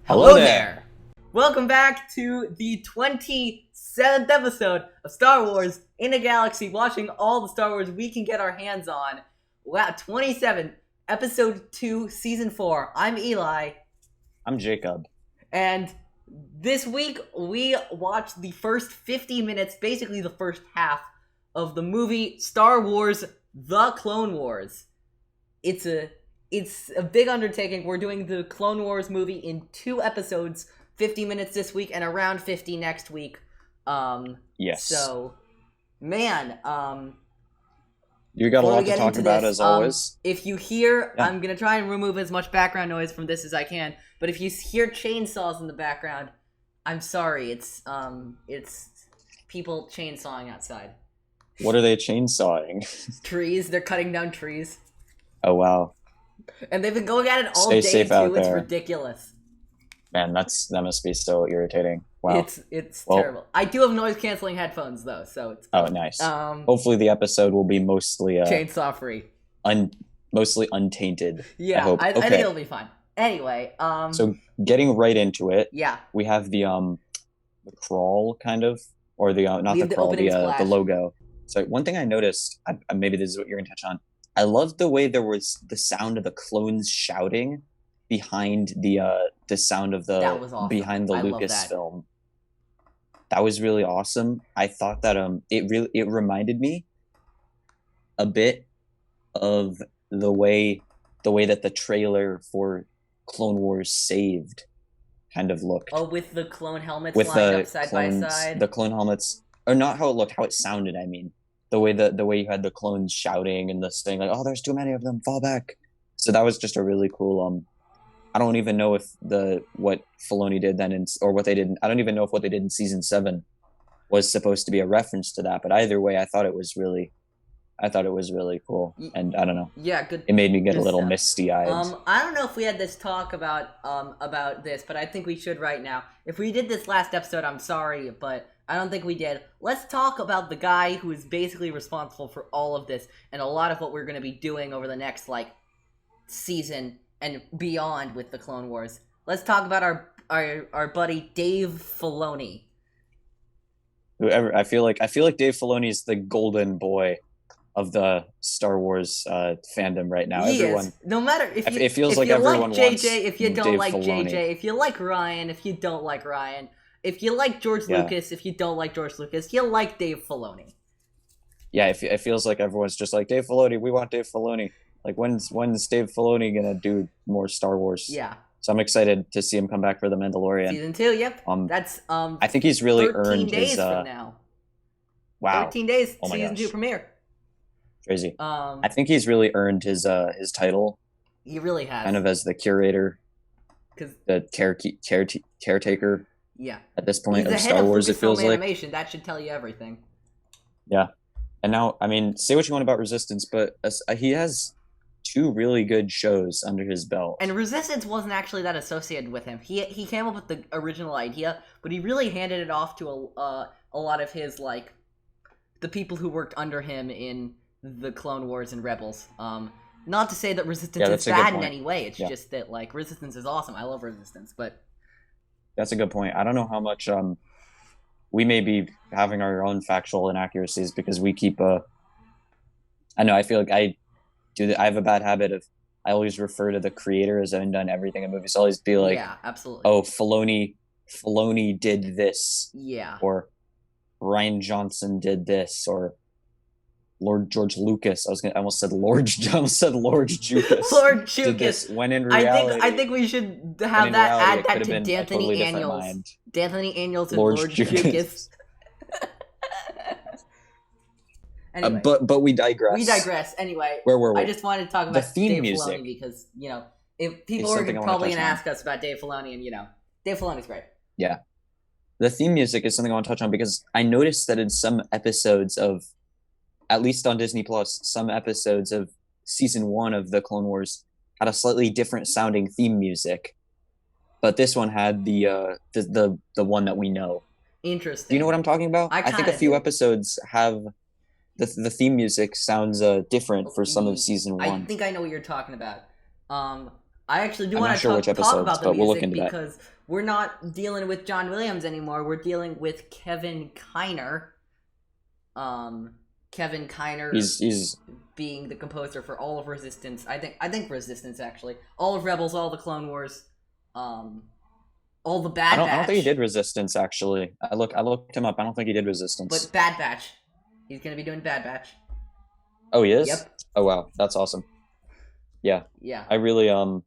Hello there! Welcome back to the 27th episode of Star Wars in a Galaxy, watching all the Star Wars we can get our hands on. Wow, 27, Episode 2, Season 4. I'm Eli. I'm Jacob. And this week, we watched the first 50 minutes, basically the first half, of the movie Star Wars The Clone Wars. It's a big undertaking. We're doing the Clone Wars movie in 2 episodes, 50 minutes this week and around 50 next week. Yes. So, man, you got a lot to talk about as always. If you hear, I'm gonna try and remove as much background noise from this as I can. But if you hear chainsaws in the background, I'm sorry. It's people chainsawing outside. What are they chainsawing? Trees. They're cutting down trees. Oh wow. And they've been going at it all Stay day safe too. out It's there. ridiculous. Man, that must be so irritating. Wow. It's terrible. I do have noise canceling headphones though, so it's cool. Oh nice. Hopefully the episode will be mostly chainsaw free. Mostly untaintainted. Yeah, I think it'll be fine. Anyway, so getting right into it. Yeah. We have the crawl kind of, or the not the crawl, the logo. So one thing I noticed, maybe this is what you're gonna touch on. I loved the way there was the sound of the clones shouting behind the sound of the awesome. Behind the Lucasfilm. That was really awesome. I thought that it reminded me a bit of the way that the trailer for Clone Wars Saved kind of looked. Oh, with the clone helmets lined up side by side. The clone helmets, or not how it looked, how it sounded. I mean, the way you had the clones shouting and this thing like, "Oh, there's too many of them, fall back." So that was just a really cool. I don't even know if what Filoni did then, or what they did. I don't even know if what they did in season 7 was supposed to be a reference to that. But either way, I thought it was really cool, and I don't know. Yeah, good. It made me get a little misty-eyed. I don't know if we had this talk about this, but I think we should right now. If we did this last episode, I'm sorry, but I don't think we did. Let's talk about the guy who is basically responsible for all of this and a lot of what we're going to be doing over the next season and beyond with the Clone Wars. Let's talk about our buddy Dave Filoni. I feel like Dave Filoni is the golden boy of the Star Wars fandom right now. Is. No matter if you, it feels if like you everyone like wants JJ, if you don't Dave like Filoni. JJ, if you like Ryan, if you don't like Ryan, if you like George Lucas, if you don't like George Lucas, you like Dave Filoni. Yeah, it feels like everyone's just like, Dave Filoni, we want Dave Filoni. Like, when's Dave Filoni gonna do more Star Wars? Yeah. So I'm excited to see him come back for The Mandalorian. Season 2, yep. That's I think he's really 13 earned days his from now. Wow. 13 days, oh my season gosh. 2 premiere. Crazy. I think he's really earned his title. He really has. Kind of as the curator, the caretaker. Yeah. At this point he's of Star Wars, it feels like. Animation. That should tell you everything. Yeah, and now, I mean, say what you want about Resistance, but he has 2 really good shows under his belt. And Resistance wasn't actually that associated with him. He came up with the original idea, but he really handed it off to a lot of his the people who worked under him in the Clone Wars and Rebels. Not to say that Resistance is bad in any way. It's just that Resistance is awesome. I love Resistance, but that's a good point. I don't know how much we may be having our own factual inaccuracies because we keep I know I feel like I have a bad habit of I always refer to the creator as having done everything in movies. So I always be like, yeah, absolutely. Oh, Filoni did this. Yeah. Or Rian Johnson did this, or Lord George Lucas. I almost said Lord Jukas. Lord Jukas. Did this, when in reality, I think we should have add that to D'Anthony Daniels. D'Anthony Daniels and Lord Jukas. Anyway, but we digress. Anyway, where were we? I just wanted to talk about the theme Dave music because if people are probably gonna ask us about Dave Filoni, and Dave Filoni's great. Yeah, the theme music is something I want to touch on because I noticed that in some episodes of, at least on Disney Plus, some episodes of season 1 of the Clone Wars had a slightly different sounding theme music, but this one had the one that we know. Interesting. Do you know what I'm talking about? I think a few episodes have. The theme music sounds different for some of season 1. I think I know what you're talking about. I actually do I'm want not to sure which talk episodes, about the but we'll look music into that. because we're not dealing with John Williams anymore. We're dealing with Kevin Kiner. Kevin Kiner He's being the composer for all of Resistance. I think Resistance actually. All of Rebels, all the Clone Wars, all the Bad Batch. I don't think he did Resistance actually. I looked him up. I don't think he did Resistance. But Bad Batch. He's gonna be doing Bad Batch. Oh, he is? Yep. Oh wow, that's awesome. Yeah. Yeah. I really I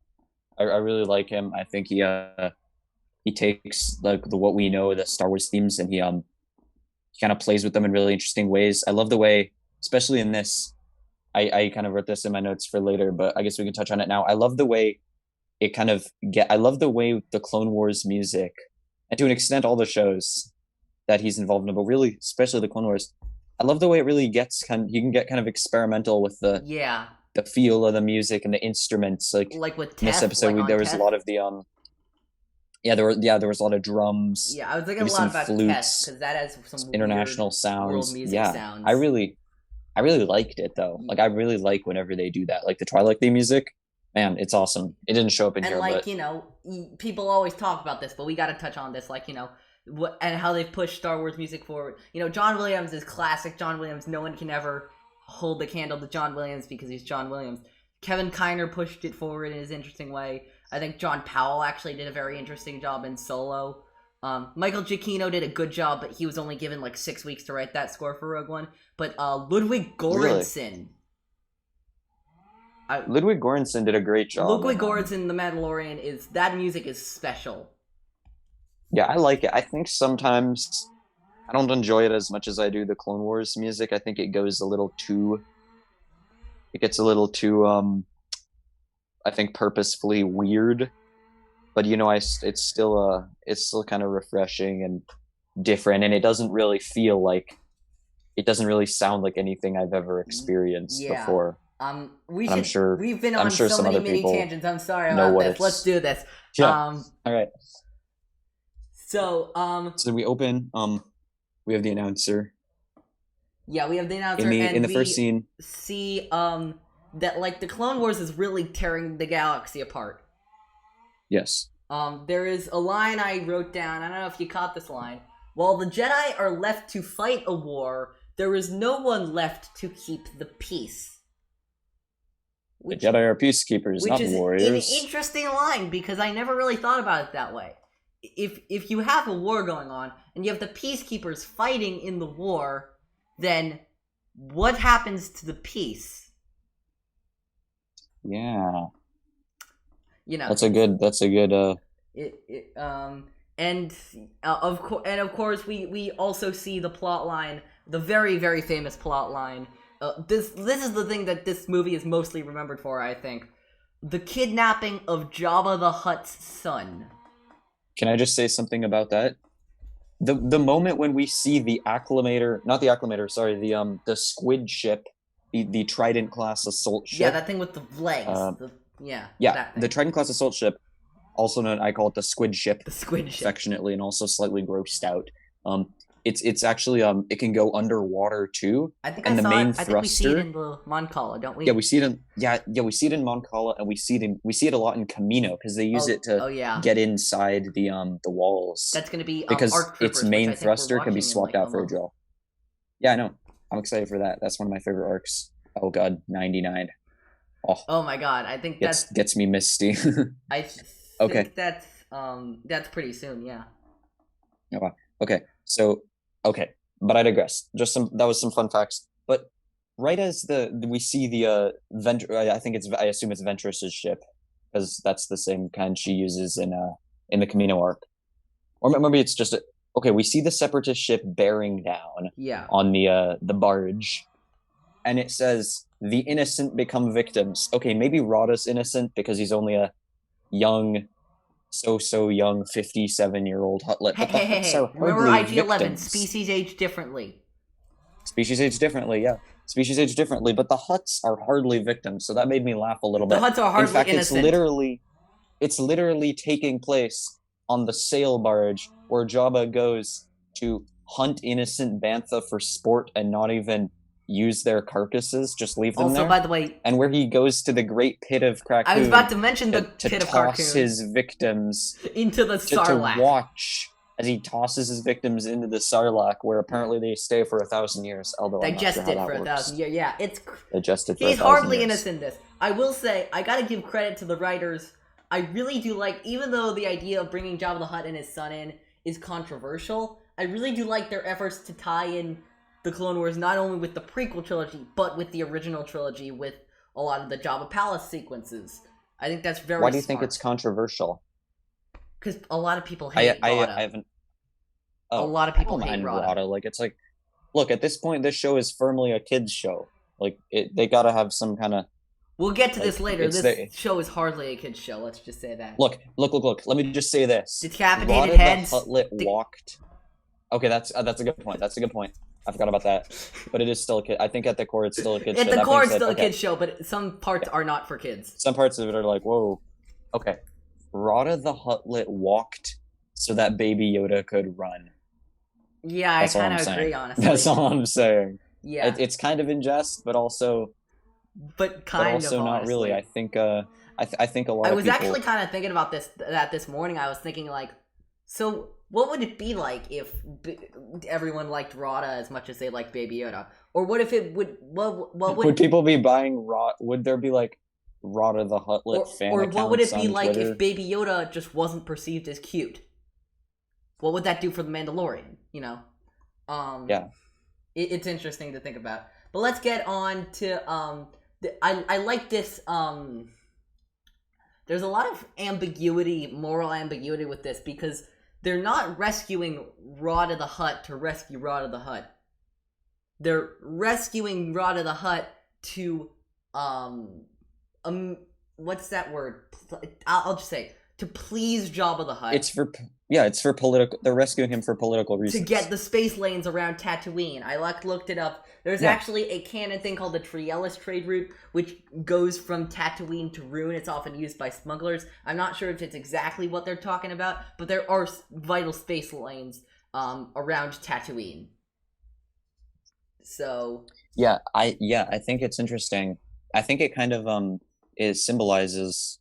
really like him. I think he takes like the what we know, the Star Wars themes, and he kind of plays with them in really interesting ways. I love the way, especially in this, I kind of wrote this in my notes for later, but I guess we can touch on it now. I love the way I love the way the Clone Wars music, and to an extent all the shows that he's involved in, but really, especially the Clone Wars, I love the way it really you can get kind of experimental with the feel of the music and the instruments. Like with in this Teth, episode, there was a lot of the there was a lot of drums. Yeah, I was thinking a lot about Teth because that has some international weird sounds. World music sounds. I really liked it though. Like I really like whenever they do that. Like the Twilight theme music, man, it's awesome. It didn't show up in here, like but people always talk about this, but we got to touch on this. Like and how they've pushed Star Wars music forward. John Williams is classic John Williams. No one can ever hold the candle to John Williams because he's John Williams. Kevin Kiner pushed it forward in his interesting way. I think John Powell actually did a very interesting job in Solo. Michael Giacchino did a good job, but he was only given like 6 weeks to write that score for Rogue One. But Ludwig Göransson. Ludwig Göransson did a great job. Ludwig Göransson, The Mandalorian, that music is special. Yeah, I like it. I think sometimes I don't enjoy it as much as I do the Clone Wars music. I think it gets a little too I think purposefully weird. But it's still kind of refreshing and different, and it doesn't really sound like anything I've ever experienced before. We've been on so many mini tangents. I'm sorry about this. Let's do this. Yeah. All right. So we open. We have the announcer. Yeah, we have the announcer. In the first scene, see that like the Clone Wars is really tearing the galaxy apart. Yes. There is a line I wrote down. I don't know if you caught this line. While the Jedi are left to fight a war, there is no one left to keep the peace. The Jedi are peacekeepers, not warriors. Which is an interesting line because I never really thought about it that way. If you have a war going on and you have the peacekeepers fighting in the war, then what happens to the peace? Yeah. That's a good and of course we also see the plot line, the very, very famous plot line. This is the thing that this movie is mostly remembered for, I think. The kidnapping of Jabba the Hutt's son. Can I just say something about that? The moment when we see the squid ship, the Trident class assault ship. Yeah, that thing with the legs. The Trident class assault ship, also known, I call it the squid ship. The squid ship. Affectionately, and also slightly grossed out. It's actually it can go underwater too. I think main I thruster. think we see it in the Mon Cala, don't we? Yeah, we see it in Mon Cala, and we see it a lot in Camino because they use it to get inside the walls. That's gonna be because ARC Troopers, its main thruster can be in, swapped out for a drill. Yeah, I know. I'm excited for that. That's one of my favorite arcs. Oh god, 99. Oh my god, I think gets me misty. I think that's pretty soon, yeah. Okay. So but I digress. That was some fun facts. But right as we see the I assume it's Ventress's ship, because that's the same kind she uses in the Camino arc. Or maybe it's just we see the Separatist ship bearing down on the barge, and it says the innocent become victims. Okay, maybe Rotta's innocent because he's only a young, so young 57-year-old Hutlet. But the Hutts are remember IG-11, victims. species age differently. Species age differently, yeah. Species age differently, but the Hutts are hardly victims, so that made me laugh a little bit. The Hutts are hardly innocent. It's literally taking place on the sail barge where Jabba goes to hunt innocent bantha for sport and not even use their carcasses, just leave them Also, there. by the way, And where he goes to the great pit of Krakoon. I was about to mention the to pit of toss Krakoon his victims into the Sarlacc. to watch as he tosses his victims into the Sarlacc, where apparently they stay for 1,000 years. Although digested I'm not sure how for that 1,000 years. Yeah, it's digested for he's 1,000 hardly years. innocent in this. I will say, I gotta give credit to the writers. I really do like, even though the idea of bringing Jabba the Hutt and his son in is controversial, I really do like their efforts to tie in the Clone Wars not only with the prequel trilogy, but with the original trilogy with a lot of the Jabba Palace sequences. I think that's very Why do you smart. think it's controversial? Because a lot of people hate Rotta. I haven't... a lot of people I don't hate mind Rotta. Like, it's like, look, at this point, this show is firmly a kid's show. Like, they gotta have some kind of... We'll get to this later. it's This show is hardly a kid's show, let's just say that. Look. Let me just say this. Decapitated Rotta heads. the Hutlet walked... Okay, that's a good point. That's a good point. I forgot about that. But it is still a kid. I think at the core, it's still a kid's show. At the core, it's still a kid's show, but some parts are not for kids. Some parts of it are like, whoa. Okay. Rotta the Hutlet walked so that Baby Yoda could run. Yeah, I kind of agree, honestly. That's all I'm saying. Yeah. It's kind of in jest, but also... But also not really. I think I think a lot of people... I was actually kind of thinking about this morning. I was thinking, like, so what would it be like if everyone liked Rotta as much as they liked Baby Yoda? Or what if it would... What would people be buying Rotta? Would there be, like, Rotta the Hutlet fan accounts? Or what would it be like Twitter? if Baby Yoda just wasn't perceived as cute? What would that do for the Mandalorian? You know? Yeah. It's interesting to think about. But let's get on to... I like this... There's a lot of moral ambiguity with this, because they're not rescuing Rotta the Hutt to rescue Rotta the Hutt. They're rescuing Rotta the Hutt to... what's that word? I'll just say... To please Jabba the Hutt. It's for political... They're rescuing him for political reasons. To get the space lanes around Tatooine. I looked it up. There's actually a canon thing called the Triellus trade route, which goes from Tatooine to Rune. It's often used by smugglers. I'm not sure if it's exactly what they're talking about, but there are vital space lanes around Tatooine. So... Yeah, I think it's interesting. I think it kind of it symbolizes...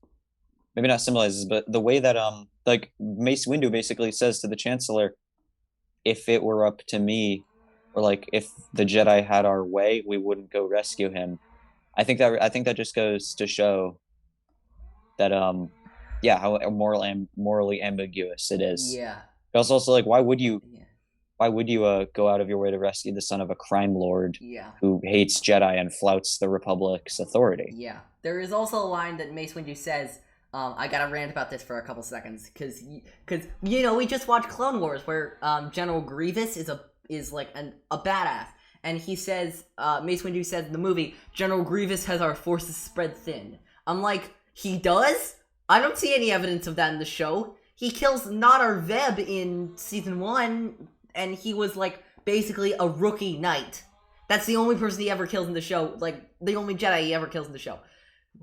Maybe not symbolizes, but the way that like Mace Windu basically says to the Chancellor, if it were up to me, or like if the Jedi had our way, we wouldn't go rescue him. I think that just goes to show that how morally ambiguous it is. Yeah. But also like, why would you go out of your way to rescue the son of a crime lord who hates Jedi and flouts the Republic's authority? Yeah. There is also a line that Mace Windu says. I gotta rant about this for a couple seconds, because we just watched Clone Wars, where General Grievous is a badass, and he says, Mace Windu says in the movie, General Grievous has our forces spread thin. I'm like, he does? I don't see any evidence of that in the show. He kills Nadar Veb in season 1, and he was like basically a rookie knight. That's the only person he ever kills in the show, like the only Jedi he ever kills in the show.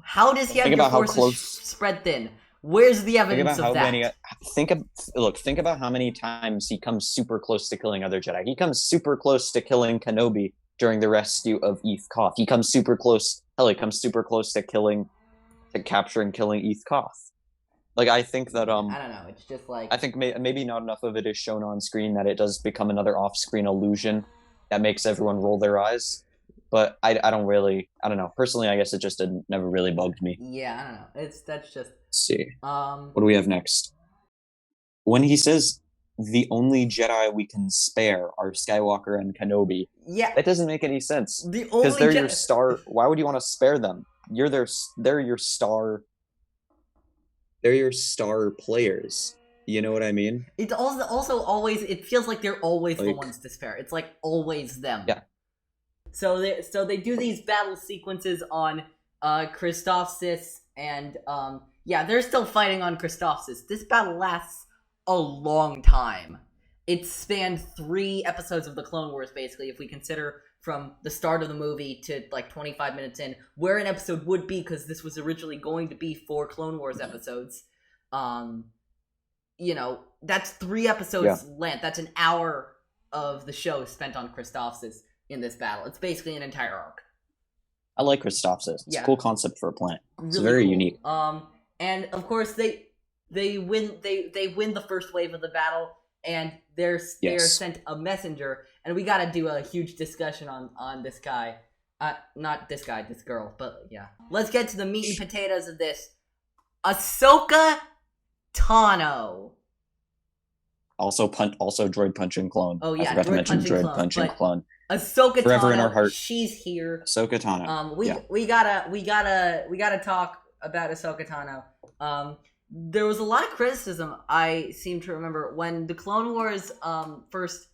How does he have your forces spread thin? Where's the evidence of that? Think about how many times he comes super close to killing other Jedi. He comes super close to killing Kenobi during the rescue of Eth Koth. He comes super close. Hell, he comes super close to capturing, killing Eth Koth. Like, I think that I don't know. It's just like, I think maybe not enough of it is shown on screen that it does become another off-screen illusion that makes everyone roll their eyes. But I don't know. Personally, I guess it just never really bugged me. Yeah, I don't know. That's just... Let's see. What do we have next? When he says, the only Jedi we can spare are Skywalker and Kenobi. Yeah. That doesn't make any sense. Because they're your star... Why would you want to spare them? They're your star... They're your star players. You know what I mean? It's also always... It feels like they're always the ones to spare. It's like always them. Yeah. So they do these battle sequences on Christophsis, and they're still fighting on Christophsis. This battle lasts a long time. It spanned 3 episodes of the Clone Wars, basically, if we consider from the start of the movie to like 25 minutes in, where an episode would be, because this was originally going to be 4 Clone Wars episodes. That's 3 episodes length. That's an hour of the show spent on Christophsis. in this battle. It's basically an entire arc. I like Christophsis. It's a cool concept for a planet. It's Really very cool. unique. And of course they win the first wave of the battle, and they're sent a messenger, and we gotta do a huge discussion on this guy. Not this guy, this girl, but yeah. Let's get to the meat and potatoes of this. Ahsoka Tano. Also droid punching clone. Oh yeah, I forgot to mention droid punching clone. Ahsoka Forever Tano, in our heart. She's here. Ahsoka Tano. We gotta talk about Ahsoka Tano. There was a lot of criticism, I seem to remember, when the Clone Wars first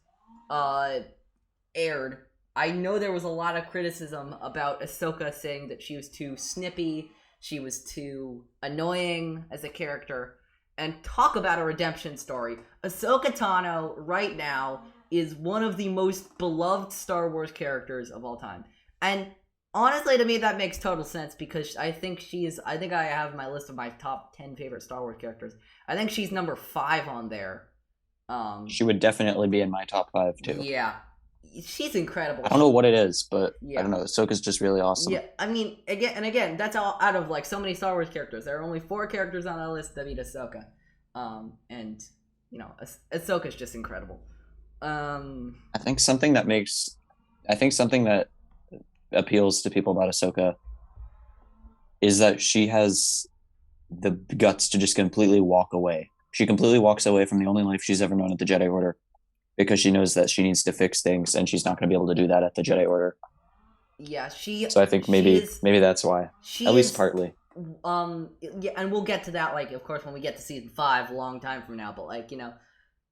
aired. I know there was a lot of criticism about Ahsoka, saying that she was too snippy, she was too annoying as a character. And talk about a redemption story. Ahsoka Tano, right now, is one of the most beloved Star Wars characters of all time. And honestly, to me, that makes total sense, because I think I have my list of my top 10 favorite Star Wars characters. I think she's number 5 on there. She would definitely be in my top 5, too. Yeah. She's incredible. I don't know what it is, but yeah. I don't know. Ahsoka's just really awesome. Yeah, I mean, again, that's all out of like so many Star Wars characters. There are only 4 characters on our list that beat Ahsoka. And you know, Ahsoka's just incredible. I think something that appeals to people about Ahsoka is that she has the guts to just completely walk away. She completely walks away from the only life she's ever known at the Jedi Order, because she knows that she needs to fix things, and she's not going to be able to do that at the Jedi Order. Yeah, So I think maybe that's why. At least partly. Yeah, and we'll get to that, like, of course, when we get to season 5, a long time from now. But like, you know,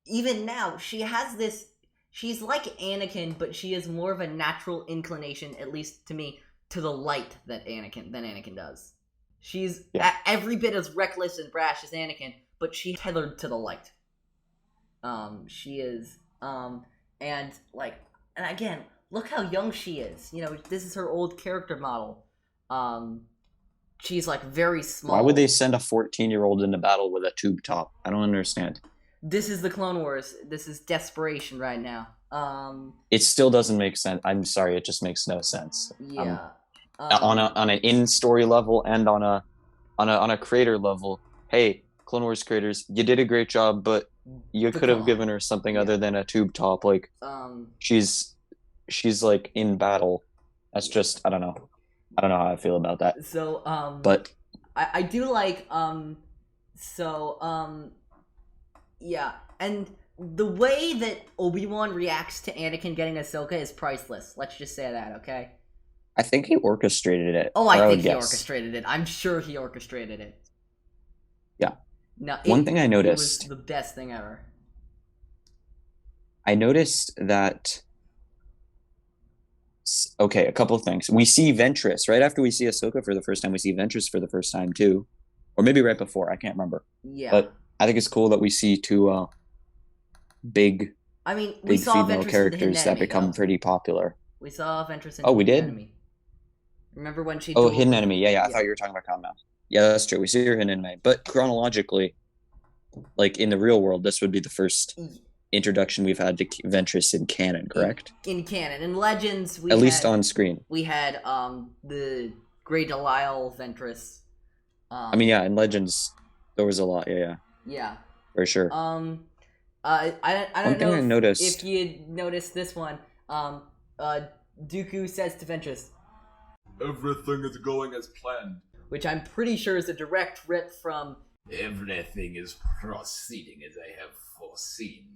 even now, she has this. She's like Anakin, but she has more of a natural inclination, at least to me, to the light than Anakin does. She's every bit as reckless and brash as Anakin, but she's tethered to the light. She is. And again, look how young she is. You know, this is her old character model. She's like very small. Why would they send a 14-year-old into battle with a tube top? I don't understand. This is the Clone Wars. This is desperation right now. It still doesn't make sense. I'm sorry, it just makes no sense. Yeah. On an in-story level and on a creator level. Hey, Clone Wars creators, you did a great job, but you could have given her something other than a tube top. Like, she's like in battle. That's just, I don't know how I feel about that. So, but I do like, yeah, and the way that Obi-Wan reacts to Anakin getting Ahsoka is priceless. Let's just say that, okay? I think he orchestrated it. Oh, I think he orchestrated it. I'm sure he orchestrated it. Yeah. No, one thing I noticed. It was the best thing ever. I noticed that. Okay, a couple of things. We see Ventress right after we see Ahsoka for the first time. We see Ventress for the first time too, or maybe right before. I can't remember. Yeah. But I think it's cool that we see 2 big. I mean, we saw female Ventress characters that become pretty popular. We saw Ventress in we did? Enemy. Remember when she? Hidden Enemy. Yeah. I thought you were talking about Combat. Yeah, that's true. We see her in Enemy, but chronologically, like in the real world, this would be the first introduction we've had to Ventress in canon, correct? In canon. In Legends, at least on screen. We had the Grey Delisle Ventress. I mean, yeah, in Legends, there was a lot. Yeah. For sure. I don't know. I noticed. If you noticed this one, Dooku says to Ventress, "Everything is going as planned," which I'm pretty sure is a direct rip from "Everything is proceeding as I have foreseen."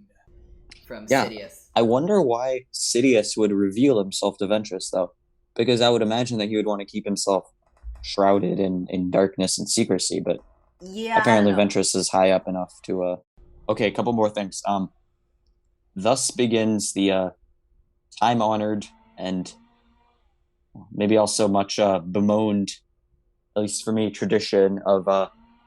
From Sidious. I wonder why Sidious would reveal himself to Ventress, though. Because I would imagine that he would want to keep himself shrouded in darkness and secrecy, but apparently Ventress is high up enough to... Okay, a couple more things. Thus begins the time-honored and maybe also much bemoaned, at least for me, tradition of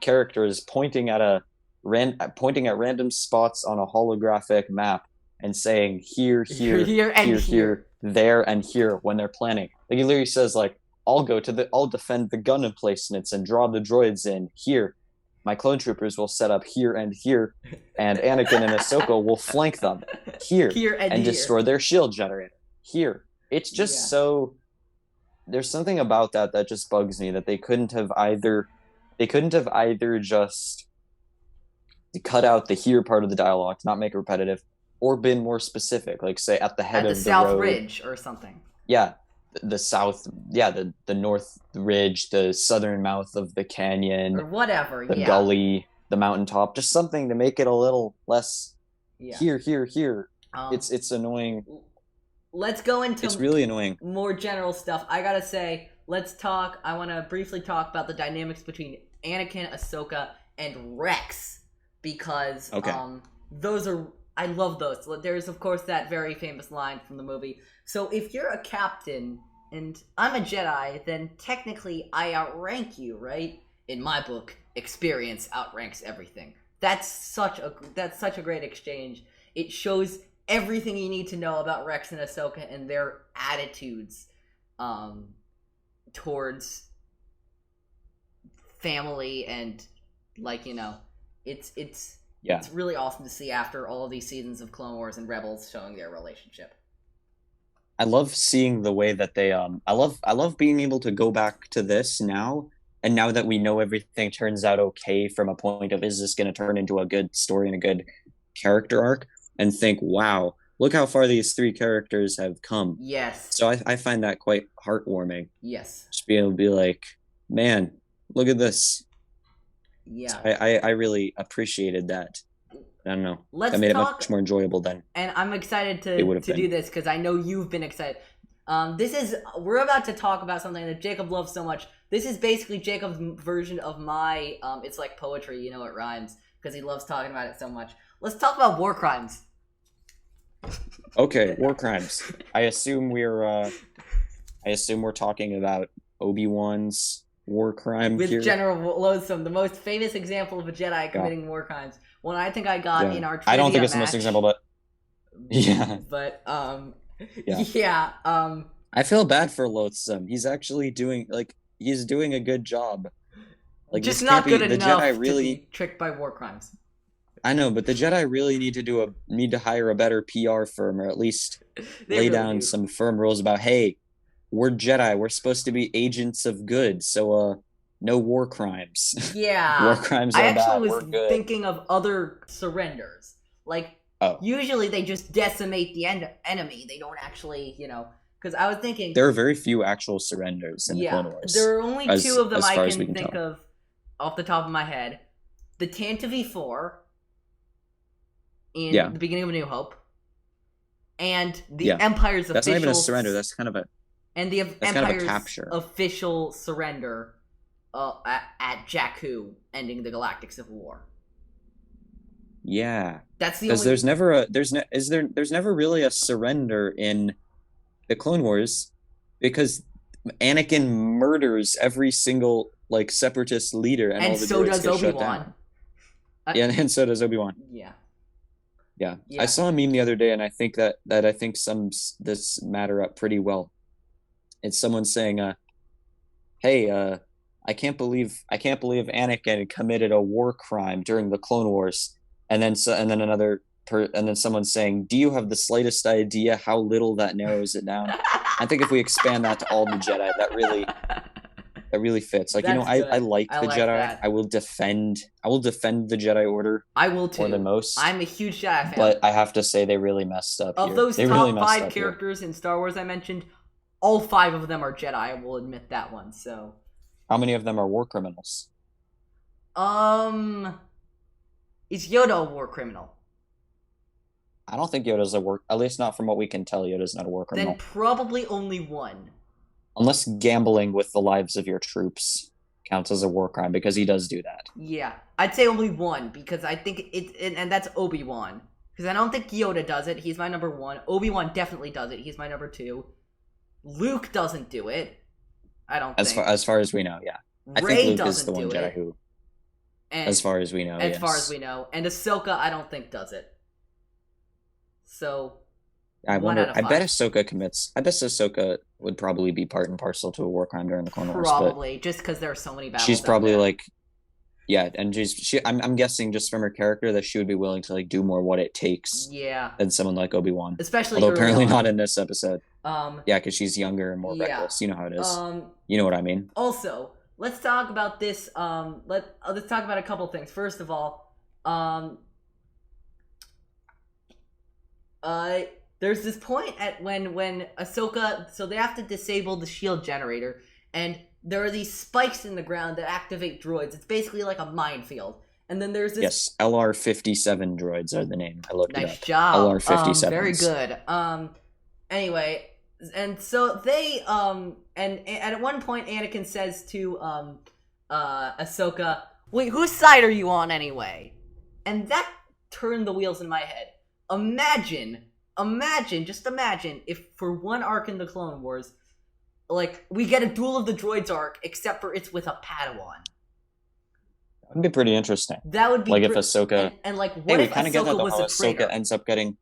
characters pointing at random spots on a holographic map and saying here, there, and here when they're planning. Like, he literally says, like, I'll defend the gun emplacements and draw the droids in here. My clone troopers will set up here, and Anakin and Ahsoka will flank them here and here. destroy their shield generator here. It's just Yeah. so there's something about that just bugs me that they couldn't have either just cut out the here part of the dialogue to not make it repetitive, or been more specific, like say at the head At the of the South road. Ridge or something. Yeah, the south, yeah, the north ridge, the southern mouth of the canyon, Or whatever, the yeah. gully, the mountaintop, just something to make it a little less Yeah. here. Um, It's annoying. Let's go into It's really annoying. more general stuff. I gotta say, I want to briefly talk about the dynamics between Anakin, Ahsoka, and Rex, because Okay. I love those. There's of course that very famous line from the movie. So if you're a captain and I'm a Jedi, then technically I outrank you, right? In my book, experience outranks everything. That's such a great exchange. It shows everything you need to know about Rex and Ahsoka and their attitudes towards family, and it's really awesome to see after all of these seasons of Clone Wars and Rebels showing their relationship. I love seeing the way that they I love being able to go back to this now, and now that we know everything turns out okay from a point of is this going to turn into a good story and a good character arc, and think, wow, look how far these three characters have come. Yes. So I find that quite heartwarming. Yes. Just being able to be like, man, look at this. Yeah. So I really appreciated that. I don't know. Let's that made talk, it much more enjoyable than. And I'm excited to been. do this because I know you've been excited. We're about to talk about something that Jacob loves so much. This is basically Jacob's version of my it's like poetry, it rhymes, because he loves talking about it so much. Let's talk about war crimes. Okay, war crimes. I assume we're talking about Obi-Wan's war crime with here. General Loathsome, the most famous example of a Jedi committing war crimes. One I think I got in our trivia I don't think it's match, the most example, but yeah. But yeah. I feel bad for Loathsome. He's actually doing a good job. Like, just not good enough the Jedi really to be tricked by war crimes. I know, but the Jedi really need to hire a better PR firm, or at least lay down some firm rules about, hey, we're Jedi, we're supposed to be agents of good, so no war crimes. Yeah. War crimes are bad. I actually was thinking of other surrenders. Usually they just decimate the enemy. They don't actually, because I was thinking there are very few actual surrenders in the Clone Wars. There are only two of them I can think of off the top of my head. The Tantive 4 in the beginning of A New Hope, and the Empire's official. That's not even a surrender. That's kind of a. And the Empire's kind of a capture. Official surrender at Jakku, ending the Galactic Civil War. Yeah, that's the because there's never really a surrender in the Clone Wars, because Anakin murders every single separatist leader, and all the so droids does get shut Obi-Wan. down. And so does Obi-Wan. Yeah. I saw a meme the other day, and I think that I think sums this matter up pretty well. It's someone saying, "Hey, I can't believe Anakin committed a war crime during the Clone Wars," and then someone saying, "Do you have the slightest idea how little that narrows it down?" I think if we expand that to all the Jedi, that really fits. I like the Jedi. That. I will defend the Jedi Order. I will too. More than most. I'm a huge Jedi fan. But I have to say they really messed up. Of those top 5 characters in Star Wars I mentioned, all 5 of them are Jedi. I will admit that one. So, how many of them are war criminals? Is Yoda a war criminal? I don't think Yoda's at least not from what we can tell. Yoda's not a war criminal. Then probably only one. Unless gambling with the lives of your troops counts as a war crime, because he does do that. Yeah, I'd say only one, because I think and that's Obi-Wan. Because I don't think Yoda does it. He's my number 1. Obi-Wan definitely does it. He's my number 2. Luke doesn't do it. I don't think. As far as we know, yeah. I think Luke is the one Jedi who, as far as we know, as far as we know. And Ahsoka, I don't think does it. So, I wonder. I bet Ahsoka would probably be part and parcel to a war crime during the Clone Wars. Probably, just because there are so many battles. She's probably and I'm guessing just from her character that she would be willing to do more what it takes. Yeah. Than someone like Obi-Wan. Especially although apparently not in this episode. Yeah, because she's younger and more Yeah. reckless. You know how it is. You know what I mean? Also, let's talk about this. Let's talk about a couple things. First of all, there's this point at when Ahsoka, so they have to disable the shield generator, and there are these spikes in the ground that activate droids. It's basically like a minefield. And then there's this. Yes, LR-57 droids are the name. I looked it up. Nice job. LR-57s. Very good. Anyway, and so they and at one point Anakin says to Ahsoka, "Wait, whose side are you on anyway?" And that turned the wheels in my head. Imagine if for one arc in the Clone Wars, like, we get a Duel of the Droids arc, except for it's with a Padawan. That'd be pretty interesting. That would be like if Ahsoka and like what if Ahsoka was a traitor? Ahsoka ends up getting.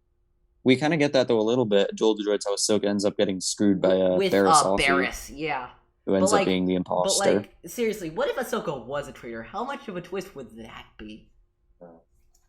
We kind of get that though a little bit. Duel of the Droids, how Ahsoka ends up getting screwed by Barriss, yeah, who ends up being the imposter. But like, seriously, what if Ahsoka was a traitor? How much of a twist would that be?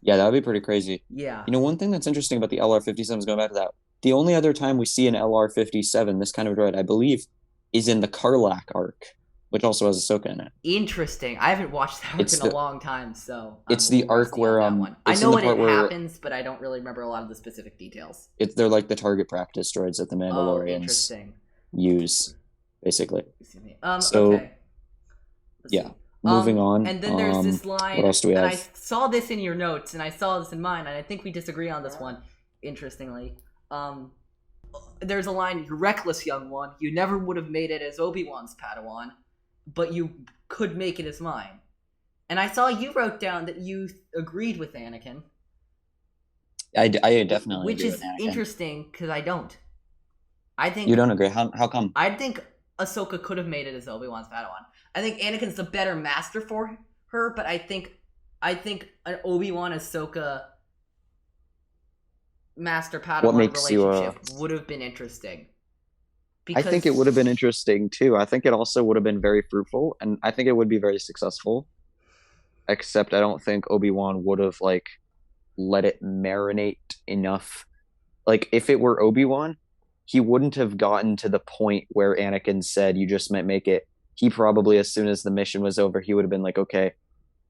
Yeah, that would be pretty crazy. Yeah. You know, one thing that's interesting about the LR-57 is going back to that. The only other time we see an LR-57, this kind of droid, I believe, is in the Karlak arc, which also has Ahsoka in it. Interesting. I haven't watched that arc in a long time, so it's the arc where I know when it happens, but I don't really remember a lot of the specific details. They're like the target practice droids that the Mandalorians use, basically. Okay. Yeah. Moving on. And then there's this line. What else do we have? And I saw this in your notes, and I saw this in mine, and I think we disagree on this one. Interestingly, there's a line: "You reckless young one, you never would have made it as Obi-Wan's Padawan, but you could make it as mine." And I saw you wrote down that you agreed with Anakin. I definitely which agree is with Anakin. Interesting because I don't. I think you don't agree. How come? I think Ahsoka could have made it as Obi-Wan's Padawan. I think Anakin's the better master for her, but I think an Obi-Wan Ahsoka master Padawan relationship would have been interesting. I think it would have been interesting too. I think it also would have been very fruitful, and I think it would be very successful. Except I don't think Obi-Wan would have let it marinate enough. Like, if it were Obi-Wan, he wouldn't have gotten to the point where Anakin said, "You just might make it." He probably, as soon as the mission was over, he would have been like, "Okay,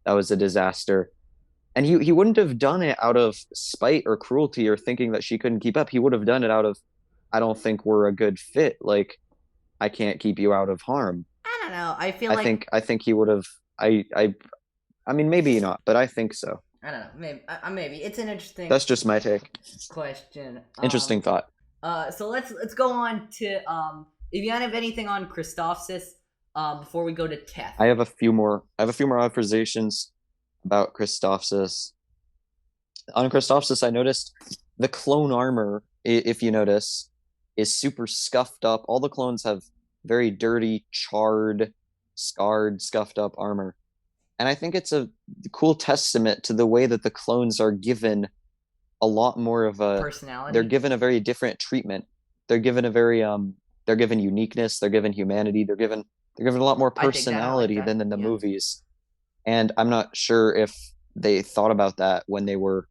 that was a disaster." And he wouldn't have done it out of spite or cruelty or thinking that she couldn't keep up. He would have done it out of, "I don't think we're a good fit. Like, I can't keep you out of harm." I don't know. I feel like I think he would have. I mean, maybe not, but I think so. I don't know. Maybe it's an interesting. That's just my take. Question. Interesting thought. So let's go on to if you have anything on Christophsis, before we go to Teth. I have a few more observations about Christophsis. On Christophsis, I noticed the clone armor, if you notice, is super scuffed up. All the clones have very dirty, charred, scarred, scuffed up armor. And I think it's a cool testament to the way that the clones are given a lot more of a personality. They're given a very different treatment. They're given a very they're given uniqueness, they're given humanity, they're given a lot more personality than in the movies. And I'm not sure if they thought about that when they were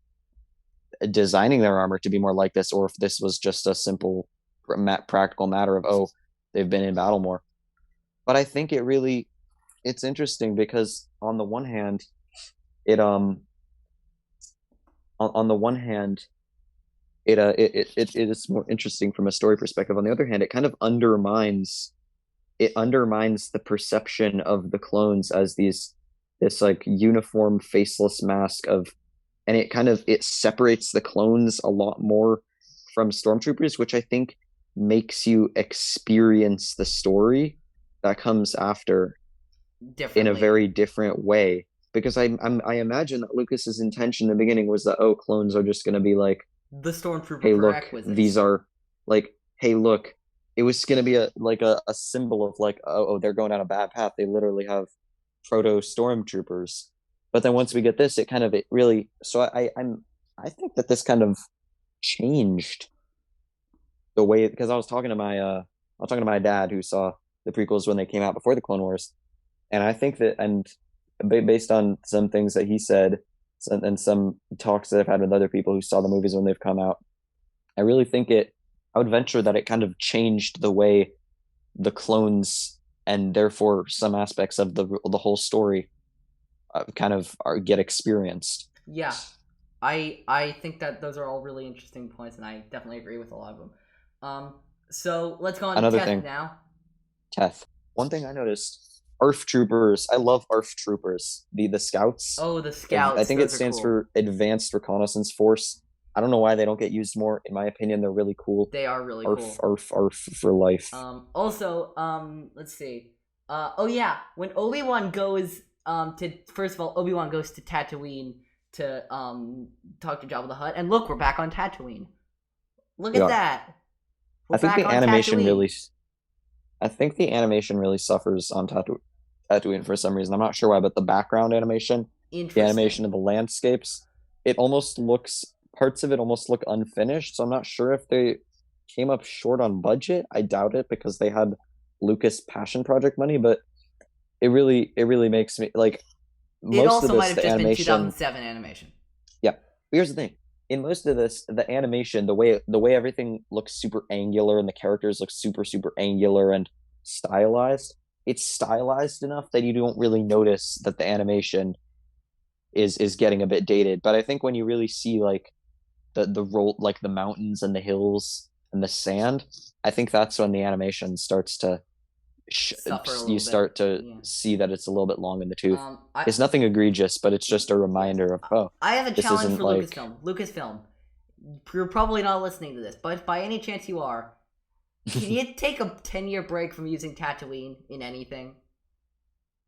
designing their armor to be more like this, or if this was just a simple practical matter of, they've been in battle more. But I think it's interesting because on the one hand, it is more interesting from a story perspective. On the other hand, it kind of undermines the perception of the clones as this uniform faceless mask and it separates the clones a lot more from stormtroopers, which I think makes you experience the story that comes after in a very different way. Because I imagine that Lucas's intention in the beginning was that, clones are just going to be like the stormtrooper. Hey, look, these are hey, look, it was going to be a symbol of they're going down a bad path. They literally have proto stormtroopers. But then once we get this, I think that this kind of changed the way, because I was talking to my dad who saw the prequels when they came out before the Clone Wars, and I think that, and based on some things that he said and some talks that I've had with other people who saw the movies when they've come out, I really think I I would venture that it kind of changed the way the clones and therefore some aspects of the whole story kind of get experienced. Yeah, I think that those are all really interesting points, and I definitely agree with a lot of them. So let's go on to Another Teth thing, now. Teth. One thing I noticed, ARF troopers. I love ARF troopers. The scouts. Oh, the scouts. I think it stands for Advanced Reconnaissance Force. I don't know why they don't get used more. In my opinion, they're really cool. They are really ARF, cool. ARF for life. Also, let's see. Oh yeah, when Obi-Wan goes first of all, Obi-Wan goes to Tatooine to talk to Jabba the Hutt, and look, we're back on Tatooine. Look at that. I think the animation really suffers on Tatooine for some reason. I'm not sure why, but the background animation, the animation of the landscapes, parts of it almost look unfinished. So I'm not sure if they came up short on budget. I doubt it because they had Lucas Passion Project money, but it really makes me like. It also might have just been 2007 animation. Yeah, here's the thing. In most of this, the animation, the way everything looks super angular and the characters look super angular and stylized, it's stylized enough that you don't really notice that the animation is getting a bit dated. But I think when you really see like the roll, like the mountains and the hills and the sand, I think that's when the animation starts to you start to see that it's a little bit long in the tooth. It's nothing egregious, but it's just a reminder of I have a challenge for Lucasfilm. You're probably not listening to this, but if by any chance you are, can you take a 10-year break from using Tatooine in anything?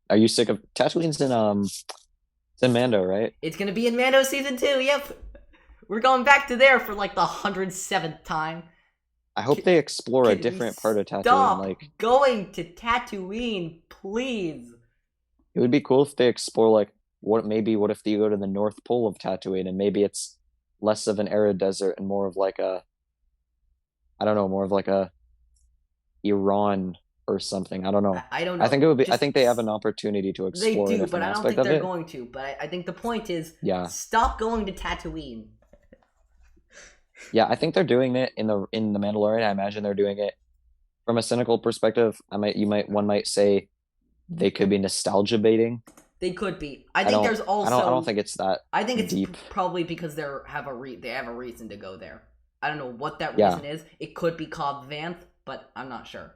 Are you sick of Tatooine's it's in Mando, right? It's gonna be in Mando season 2. Yep, we're going back to there for like the 107th time. I hope they explore a different part of Tatooine. Stop going to Tatooine, please. It would be cool if they explore like what if you go to the North Pole of Tatooine and maybe it's less of an arid desert and more of like a Iran or something. I don't know. I don't know. I think it would be. I think they have an opportunity to explore. They do, but I don't think they're going to. But I think the point is, stop going to Tatooine. Yeah, I think they're doing it in the Mandalorian. I imagine they're doing it from a cynical perspective. One might say they could be nostalgia baiting. They could be. I think there's also. I don't think it's that. I think it's deep. Probably because they have a reason to go there. I don't know what that reason is. It could be Cobb Vanth, but I'm not sure.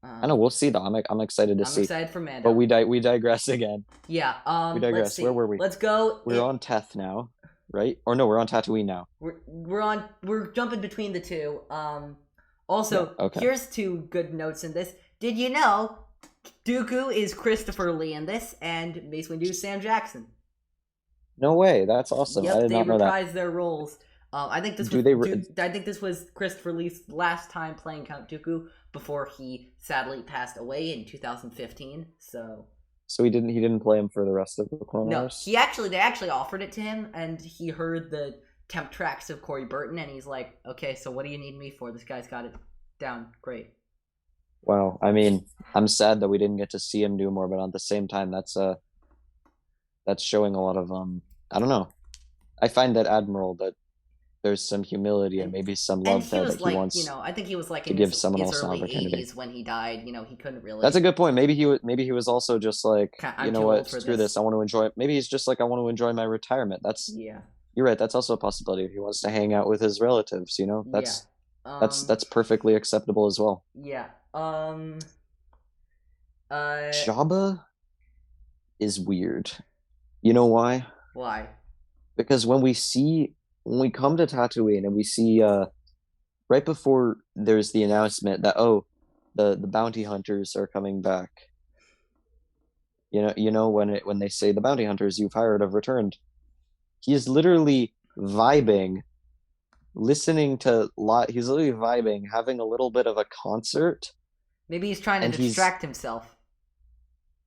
I know. We'll see though. I'm excited to see. I'm excited for Mando. But we digress again. Yeah. We digress. Let's see. Where were we? Let's go. We're on Teth now, right? Or no, we're on Tatooine now. We're jumping between the two. Also, here's two good notes in this. Did you know Dooku is Christopher Lee in this, and Mace Windu is Sam Jackson? No way. That's awesome. Yep, I did not know that. They reprised their roles. I think this was Christopher Lee's last time playing Count Dooku before he sadly passed away in 2015. So he didn't play him for the rest of the Clone Wars? No, they actually offered it to him, and he heard the temp tracks of Corey Burton, and he's like, okay, so what do you need me for? This guy's got it down great. Wow. I mean, I'm sad that we didn't get to see him do more, but at the same time, that's showing a lot of I don't know. I find that admirable that there's some humility and maybe some love there that he wants. I think he was like to give someone else an opportunity. 80s when he died. He couldn't really. That's a good point. Maybe he was also just like, you know what, screw this. I want to enjoy. Maybe he's just like, I want to enjoy my retirement. You're right. That's also a possibility. If he wants to hang out with his relatives, that's perfectly acceptable as well. Yeah. Jabba is weird. You know why? Why? Because when we come to Tatooine and we see right before there's the announcement that the bounty hunters are coming back. When they say the bounty hunters you've hired have returned, he is literally vibing, he's literally vibing, having a little bit of a concert. Maybe he's trying to distract himself.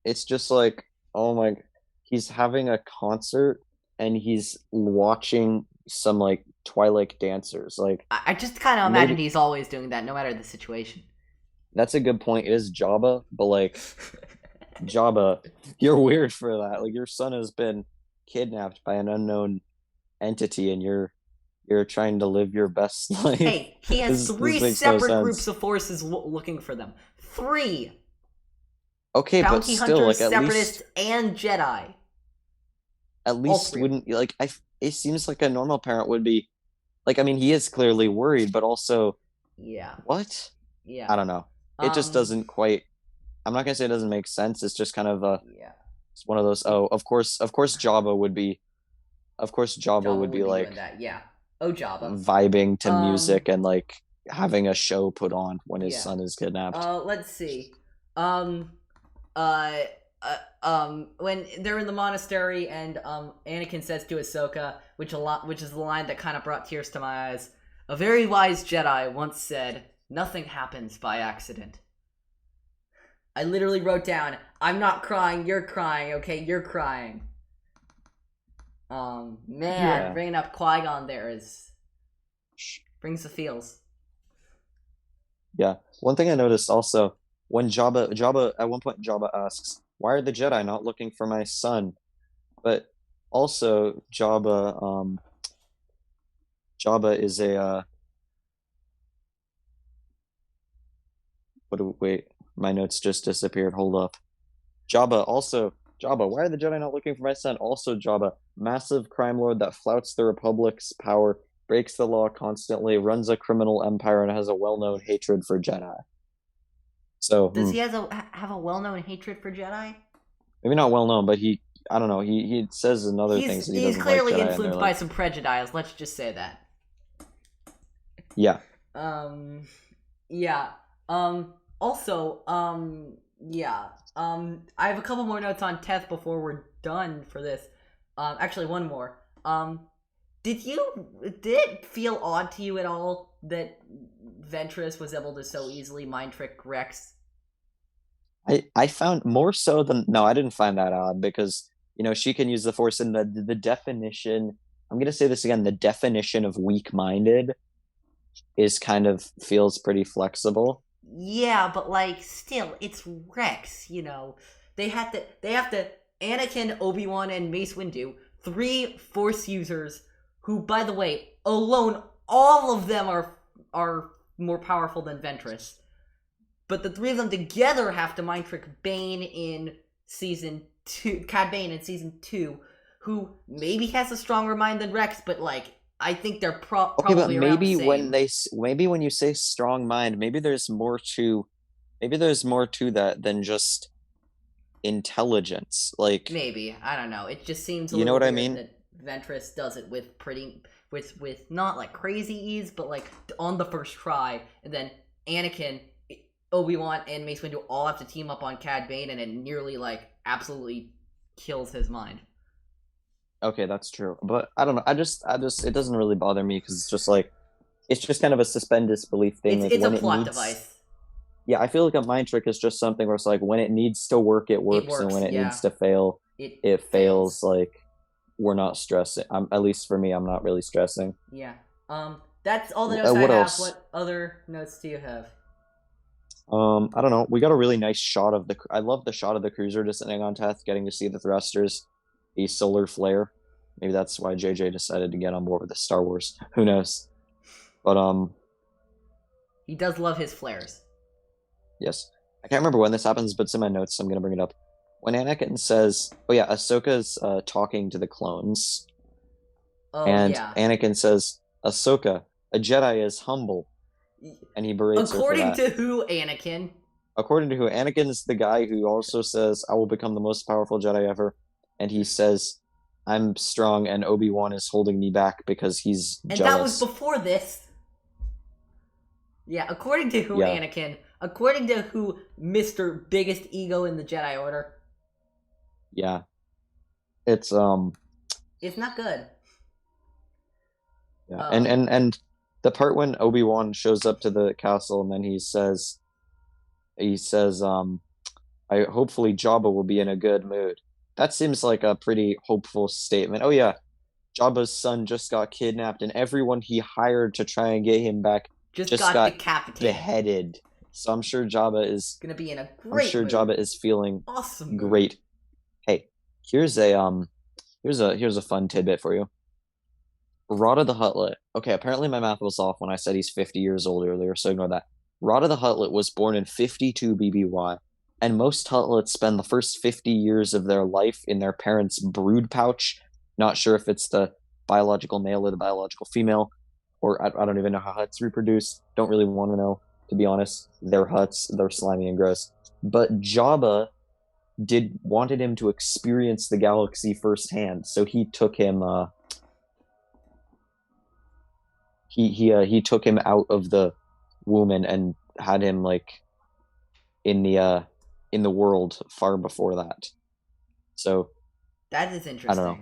It's just like, oh my, he's having a concert and he's watching some like Twilight dancers. Like, I just kind of imagine he's always doing that, no matter the situation. That's a good point. It is Jabba, but like, Jabba, you're weird for that. Like, your son has been kidnapped by an unknown entity, and you're you're trying to live your best life. Hey, he has This three makes no separate groups sense. of forces looking for them. 3 Okay, but bounty still, hunters, like separatists, and Jedi. at All least 3. wouldn't like it seems like a normal parent would be like, I mean, he is clearly worried, but also Yeah. what? Yeah. I don't know. It just doesn't quite. I'm not gonna say it doesn't make sense. It's just kind of Yeah. it's one of those. Oh, of course, Jabba would be. Of course, Jabba would be doing like that. Yeah. Oh, Jabba. vibing to music and like having a show put on when his son is kidnapped. Let's see. When they're in the monastery and Anakin says to Ahsoka, which is the line that kind of brought tears to my eyes. A very wise Jedi once said, "Nothing happens by accident." I literally wrote down, "I'm not crying, you're crying, okay, you're crying." Bringing up Qui-Gon there brings the feels. Yeah. One thing I noticed also when Jabba at one point Jabba asks, "Why are the Jedi not looking for my son?" But also Jabba is a wait, my notes just disappeared. Hold up. Jabba, why are the Jedi not looking for my son? Also Jabba, massive crime lord that flouts the Republic's power, breaks the law constantly, runs a criminal empire, and has a well-known hatred for Jedi. So does he have a well-known hatred for Jedi? Maybe not well-known, but I don't know. He says in other things that he doesn't like Jedi. He's clearly influenced by some prejudice. Let's just say that. Yeah. Yeah. Also, I have a couple more notes on Teth before we're done for this. Actually, one more. Did it feel odd to you at all that Ventress was able to so easily mind trick Rex? I found more so than no, I didn't find that odd because she can use the Force in the definition. I'm gonna say this again. The definition of weak-minded is kind of feels pretty flexible. Yeah, but like still, it's Rex. They have to. Anakin, Obi-Wan, and Mace Windu, 3 Force users who, by the way, alone, all of them are more powerful than Ventress. But the 3 of them together have to mind trick Bane in season 2, Cad Bane in season 2, who maybe has a stronger mind than Rex, but like I think they're probably but maybe around the same. when you say strong mind, maybe there's more to that than just intelligence. Like maybe, I don't know. It just seems you know what I weird mean? that Ventress does it with not like crazy ease, but like on the first try, and then Anakin, Obi-Wan, and Mace Windu all have to team up on Cad Bane, and it nearly like absolutely kills his mind. Okay, that's true. But I don't know. I just it doesn't really bother me because it's just kind of a suspend disbelief thing. It's a plot device. Yeah, I feel like a mind trick is just something where it's like when it needs to work, it works, and when it needs to fail, it fails. Like we're not stressing. At least for me, I'm not really stressing. Yeah. That's all the notes I have. Else? What other notes do you have? I don't know. We got a really nice shot of I love the shot of the cruiser just sitting on Teth, getting to see the thrusters, the solar flare. Maybe that's why JJ decided to get on board with the Star Wars. Who knows? But he does love his flares. Yes. I can't remember when this happens, but it's in my notes, so I'm gonna bring it up. When Anakin says, "Oh yeah, Ahsoka's talking to the clones," and Anakin says, "Ahsoka, a Jedi is humble," and he berates her for that. According to who, Anakin? According to who? Anakin is the guy who also says, "I will become the most powerful Jedi ever," and he says, "I'm strong, and Obi-Wan is holding me back because he's jealous." And that was before this. Yeah, according to who, Anakin? According to who, Mr. Biggest Ego in the Jedi Order? Yeah. It's not good. Yeah. And the part when Obi-Wan shows up to the castle and then he says I hopefully Jabba will be in a good mood. That seems like a pretty hopeful statement. Oh yeah, Jabba's son just got kidnapped and everyone he hired to try and get him back just got decapitated, beheaded. So I'm sure Jabba is gonna be in a great mood. Jabba is feeling awesome great. Hey, here's a fun tidbit for you. Rotta the Hutlet. Okay, apparently my math was off when I said he's 50 years old earlier, so ignore that. Rotta the Hutlet was born in 52 BBY, and most Hutlets spend the first 50 years of their life in their parents' brood pouch. Not sure if it's the biological male or the biological female, or I don't even know how Hutts reproduce. Don't really want to know, to be honest. They're Hutts, they're slimy and gross. But Jabba wanted him to experience the galaxy firsthand, so he took him he took him out of the womb and had him like in the world far before that. So That is I don't interesting. know.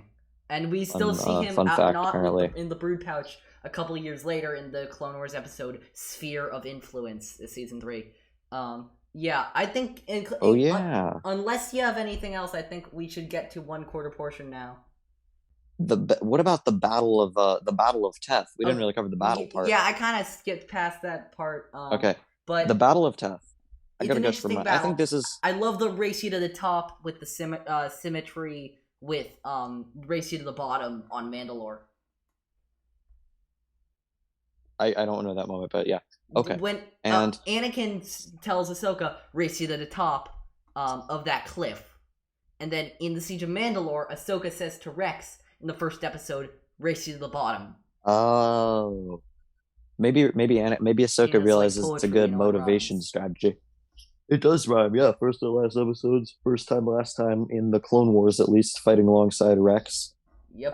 And we still see him Fun out fact, not apparently. in the brood pouch a couple of years later in the Clone Wars episode Sphere of Influence, season 3. Yeah, I think. Oh yeah. Unless you have anything else, I think we should get to 1/4 portion now. What about the battle of Teth? We didn't really cover the battle part. Yeah, I kind of skipped past that part. Okay. But the Battle of Teth. I it's gotta an guess for interesting mine. battle. I think this is. I love the race you to the top with the symmetry with race you to the bottom on Mandalore. I don't know that moment, but yeah. Okay. When and Anakin tells Ahsoka, race you to the top of that cliff. And then in the Siege of Mandalore, Ahsoka says to Rex in the first episode, race you to the bottom. Oh. Maybe Ahsoka realizes it's a good motivation strategy. It does rhyme, yeah. First and last episodes, first time, last time in the Clone Wars, at least, fighting alongside Rex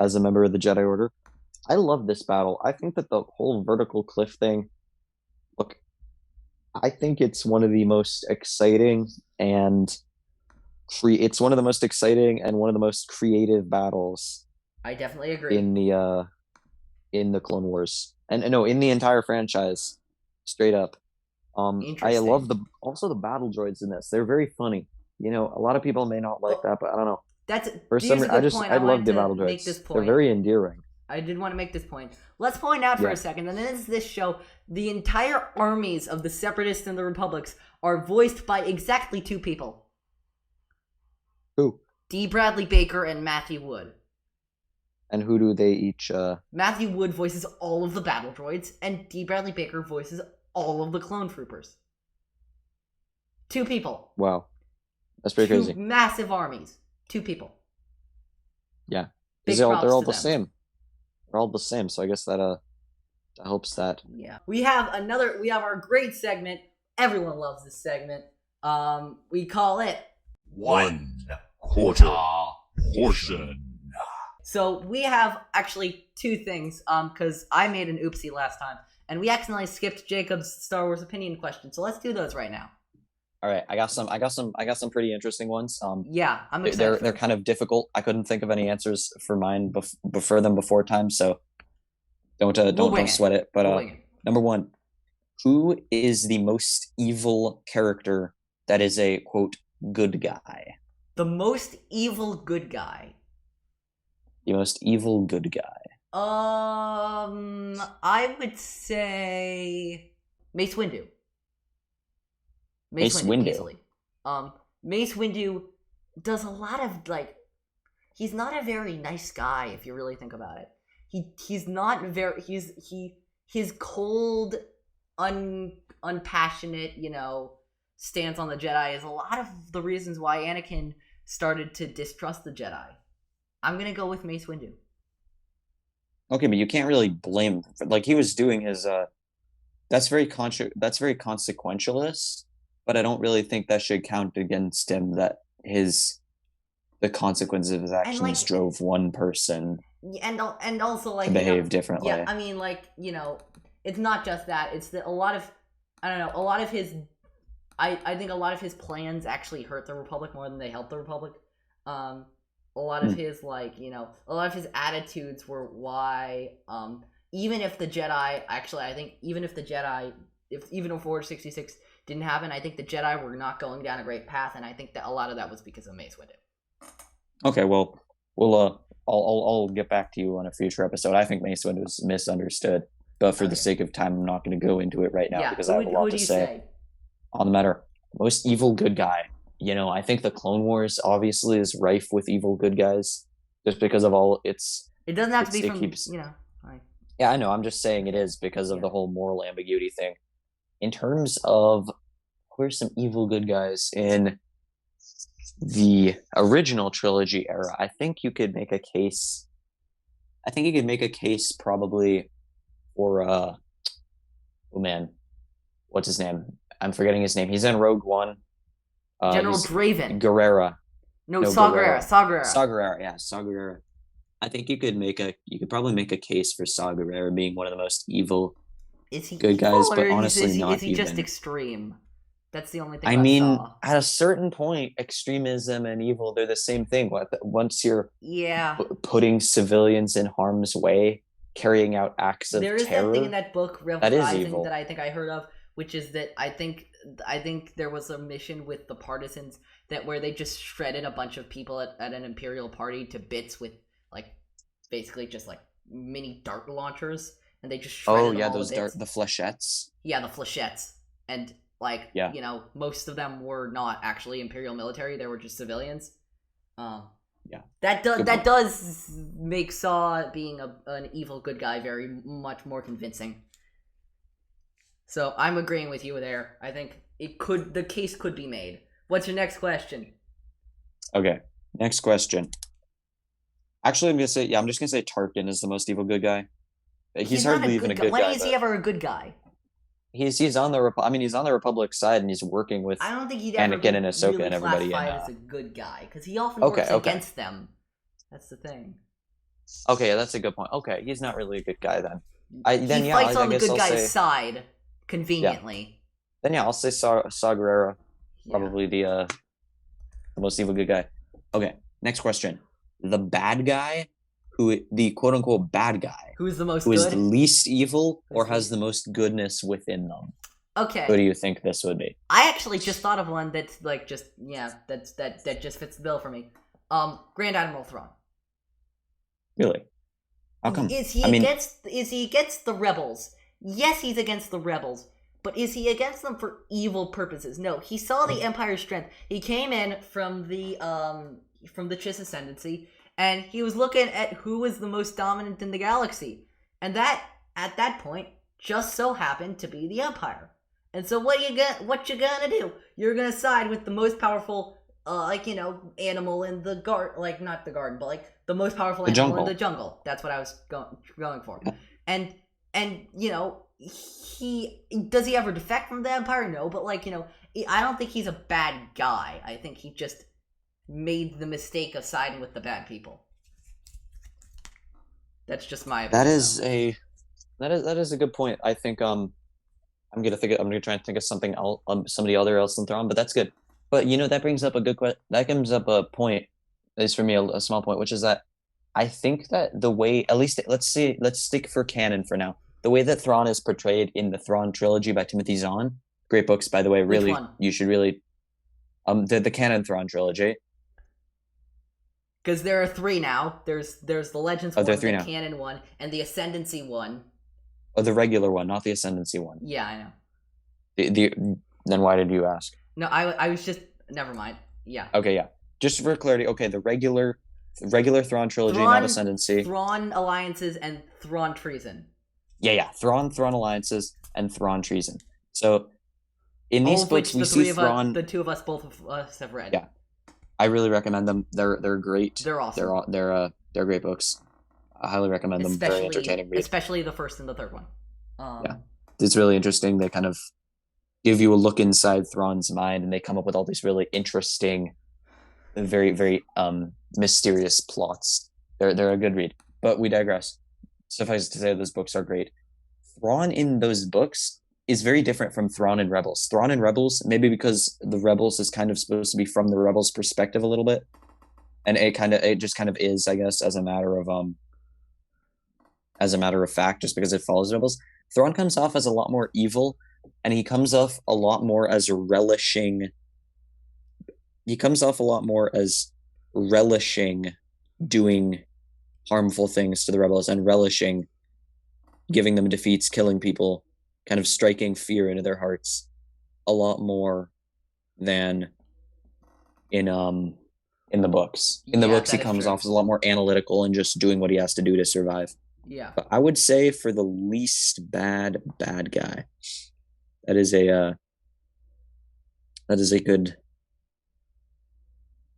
as a member of the Jedi Order. I love this battle. I think that the whole vertical cliff thing, look, I think it's one of the most exciting and it's one of the most exciting and one of the most creative battles. I definitely agree. In the Clone Wars. And no, in the entire franchise, straight up. I love the battle droids in this. They're very funny. You know, a lot of people may not like that, but I don't know. I love the battle droids. They're very endearing. I did want to make this point. Let's point out for a second, and then this show, the entire armies of the Separatists and the Republics are voiced by exactly 2 people. Who? D. Bradley Baker and Matthew Wood. And who do they each... Matthew Wood voices all of the battle droids, and D. Bradley Baker voices all of the clone troopers. 2 people. Wow. That's pretty crazy. 2 massive armies. 2 people. Yeah. They're all the same. They're all the same, so I guess that helps that. Yeah. We have our great segment. Everyone loves this segment. We call it 1/4 portion. So we have actually 2 things, because I made an oopsie last time, and we accidentally skipped Jacob's Star Wars opinion question. So let's do those right now. All right, I got some pretty interesting ones. Yeah, I'm excited. They're kind of difficult. I couldn't think of any answers for mine before time, so don't sweat it. But number 1, who is the most evil character that is a quote good guy? The most evil good guy. The most evil good guy. I would say Mace Windu. Mace Windu. Easily. Mace Windu does a lot of he's not a very nice guy if you really think about it. He's not very he's cold, unpassionate, stance on the Jedi is a lot of the reasons why Anakin started to distrust the Jedi. I'm gonna go with Mace Windu. Okay, but you can't really blame him. He was doing his that's very consequentialist, but I don't really think that should count against him that the consequences of his actions drove one person and also to behave differently. Yeah, I mean it's not just that. It's that a lot of his I think a lot of his plans actually hurt the Republic more than they helped the Republic. A lot of his a lot of his attitudes were why even if the Jedi even if Order 66 didn't happen, I think the Jedi were not going down a great path, and I think that a lot of that was because of Mace Windu. Okay, well, I'll get back to you on a future episode. I think Mace Windu was misunderstood, but for the sake of time, I'm not going to go into it right now because I have a lot to say on the matter. Most evil good guy. I think the Clone Wars obviously is rife with evil good guys, just because of all its. It doesn't have to be from Yeah, I know. I'm just saying it is because of the whole moral ambiguity thing. In terms of who are some evil good guys in the original trilogy era, I think you could make a case. I think you could make a case probably for oh man, what's his name? I'm forgetting his name. He's in Rogue One. General He's Draven. Guerrera. No, No, Saw Guerrera. Gerrera. Saw Gerrera. Saw Gerrera, yeah, Saw Gerrera. I think you could probably make a case for Saw Gerrera being one of the most evil Is he good evil, guys, or but honestly not is he even. just extreme? That's the only thing I about mean, Saw. at a certain point, extremism and evil, they're the same thing. Once you're Yeah. putting civilians in harm's way, carrying out acts of There is terror, that thing in that book, that is Rising, evil. that I think I heard of, which is that I think there was a mission with the Partisans that where they just shredded a bunch of people at an Imperial party to bits with like basically just like mini dart launchers, and they just shredded them all those to bits. the flechettes. Yeah, the flechettes, and like you know, most of them were not actually Imperial military; they were just civilians. Yeah, that does make Saw being an evil good guy very much more convincing. So I'm agreeing with you there. I think the case could be made. What's your next question? Okay, next question. Actually, I'm just gonna say Tarkin is the most evil good guy. He's hardly even a good guy. When is he ever a good guy? He's on the he's on the Republic's side, and he's working with I don't think he'd ever Anakin and Ahsoka really and everybody. classified as a good guy because he often works against them. That's the thing. Okay, that's a good point. Okay, he's not really a good guy then. He fights on the good guy's side conveniently. Then I'll say Saw Gerrera, probably the most evil good guy. Okay, next question. The bad guy, the quote unquote bad guy, who's the most who is the least evil or has the most goodness within them. Okay. Who do you think this would be? I actually just thought of one that's like that just fits the bill for me. Grand Admiral Thrawn. Really? How come? Is he against the rebels? Yes, he's against the rebels. But is he against them for evil purposes? No, he saw the Empire's strength. He came in from the Chiss Ascendancy, and he was looking at who was the most dominant in the galaxy. And that, at that point, just so happened to be the Empire. And so what you gonna do? You're gonna side with the most powerful, animal in the not the garden, but like the most powerful animal in the jungle. That's what I was going for. And does he ever defect from the Empire? No, but I don't think he's a bad guy. I think he just made the mistake of siding with the bad people. That's just my opinion. That is a good point. I think I'm gonna try and think of something else, somebody else than Thrawn, but that's good. But that brings up a point, at least for me, a small point, which is that I think that the way, at least let's stick for canon for now. The way that Thrawn is portrayed in the Thrawn trilogy by Timothy Zahn, great books by the way. Really, you should really, the canon Thrawn trilogy. Because there are 3 now. There's the Legends one, the canon one, and the Ascendancy one. Oh, the regular one, not the Ascendancy one. Yeah, I know. Then why did you ask? No, I was just, never mind. Yeah. Okay, yeah. Just for clarity, okay, the regular Thrawn trilogy, not Ascendancy. Thrawn Alliances and Thrawn Treason. Yeah. Thrawn Alliances and Thrawn Treason. So in these books, we see Thrawn. The 2 of us, both of us, have read. Yeah, I really recommend them. They're great. They're awesome. They're great books. I highly recommend them. Very entertaining read. Especially the first and the third one. Yeah, it's really interesting. They kind of give you a look inside Thrawn's mind, and they come up with all these really interesting, very, very mysterious plots. They're a good read. But we digress. Suffice to say, those books are great. Thrawn in those books is very different from Thrawn in Rebels. Thrawn in Rebels, maybe because the Rebels is kind of supposed to be from the Rebels' perspective a little bit, and it just kind of is, I guess, as a matter of fact, just because it follows Rebels. Thrawn comes off as a lot more evil, and he comes off a lot more as relishing. He comes off a lot more as relishing doing harmful things to the rebels and relishing giving them defeats, killing people, kind of striking fear into their hearts a lot more than in the books. In the books, he comes off as a lot more analytical and just doing what he has to do to survive. Yeah. But I would say for the least bad guy, that is a good.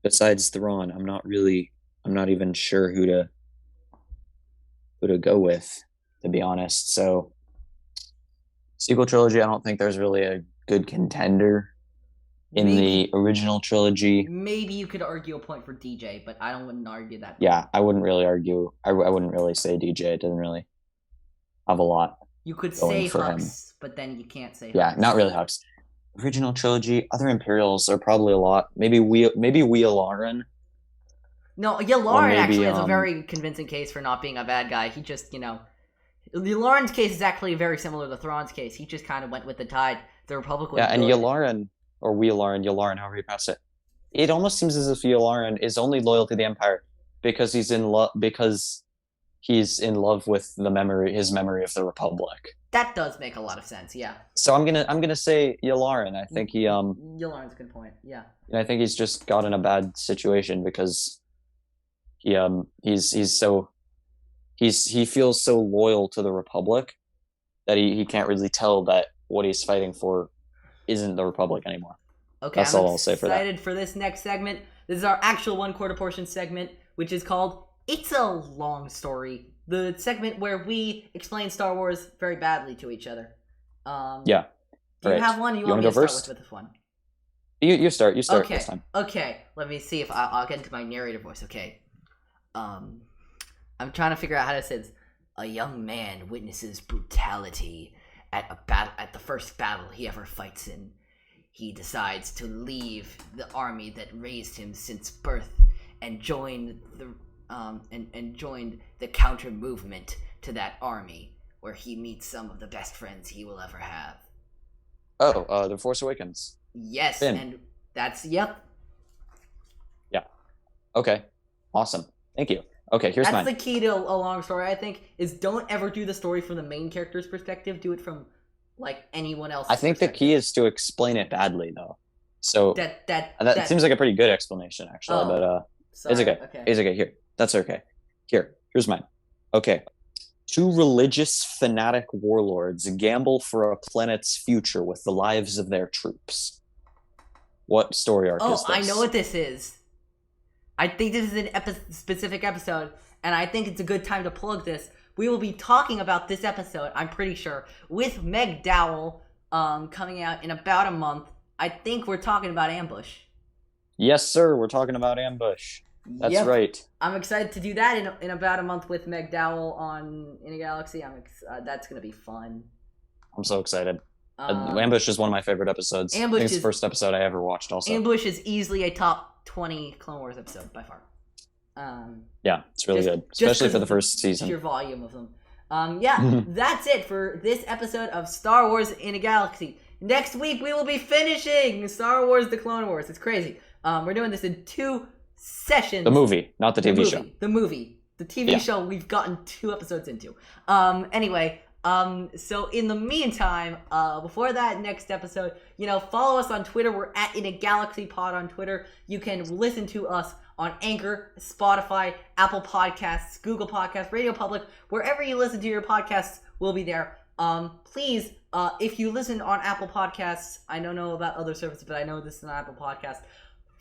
Besides Thrawn, I'm not even sure who to go with, to be honest. So sequel trilogy, I don't think there's really a good contender in the original trilogy. Maybe you could argue a point for DJ, but I wouldn't argue that point. Yeah, I wouldn't really argue. I wouldn't really say DJ. It doesn't really have a lot. You could going say for him. Hux, but then you can't say Hux. Yeah, not really Hux. Original trilogy, other Imperials are probably a lot. Maybe Yularen. No, Yularen maybe, actually has a very convincing case for not being a bad guy. He just, Yularen's case is actually very similar to Thrawn's case. He just kind of went with the tide. The Republic was Yeah, and good. Yularen, or Yularen, however you pronounce it. It almost seems as if Yularen is only loyal to the Empire because he's in love with his memory of the Republic. That does make a lot of sense, yeah. So I'm gonna say Yularen. I think he Yularen's a good point, yeah. I think he's just got in a bad situation because he feels so loyal to the Republic that he can't really tell that what he's fighting for isn't the Republic anymore. Okay, that's I'm all I'll say for that. Excited for this next segment. This is our actual 1/4 portion segment, which is called It's a Long Story. The segment where we explain Star Wars very badly to each other. Yeah. Do you have one? You want me go to start first? with this one? You start Okay. this time. Okay. Let me see if I'll get into my narrator voice. Okay. I'm trying to figure out how to say this. A young man witnesses brutality at the first battle he ever fights in. He decides to leave the army that raised him since birth and join the counter movement to that army, where he meets some of the best friends he will ever have. Oh, The Force Awakens. Yes, Finn. and that's yep. Yeah. Okay. Awesome. Thank you. Okay, here's That's mine. the key to a long story, I think, is don't ever do the story from the main character's perspective. Do it from anyone else's I think the key is to explain it badly, though. So that seems like a pretty good explanation, actually. But sorry, it's okay. It's okay. Here, that's okay. Here's mine. Okay. 2 religious fanatic warlords gamble for a planet's future with the lives of their troops. What story arc is this? I know what this is. I think this is an specific episode, and I think it's a good time to plug this. We will be talking about this episode, I'm pretty sure, with Meg Dowell coming out in about a month. I think we're talking about Ambush. Yes, sir. We're talking about Ambush. That's right. I'm excited to do that in about a month with Meg Dowell on In a Galaxy. That's going to be fun. I'm so excited. Ambush is one of my favorite episodes. I think it's the first episode I ever watched also. Ambush is easily a top 20 Clone Wars episode by far. Yeah, it's really good. Especially for the first season. Sheer volume of them. That's it for this episode of Star Wars In a Galaxy. Next week we will be finishing Star Wars The Clone Wars. It's crazy. We're doing this in 2 sessions. The movie, not the TV show. The movie. The TV show we've gotten 2 episodes into. Anyway, so in the meantime, before that next episode, follow us on Twitter. We're at In a Galaxy Pod on Twitter. You can listen to us on Anchor, Spotify, Apple Podcasts, Google Podcasts, Radio Public, wherever you listen to your podcasts, we'll be there. Please, if you listen on Apple Podcasts, I don't know about other services, but I know this is an Apple Podcast.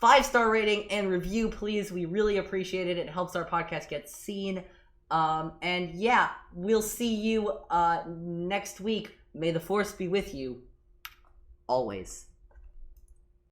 5-star rating and review, please. We really appreciate it. It helps our podcast get seen. And yeah, we'll see you next week. May the Force be with you always.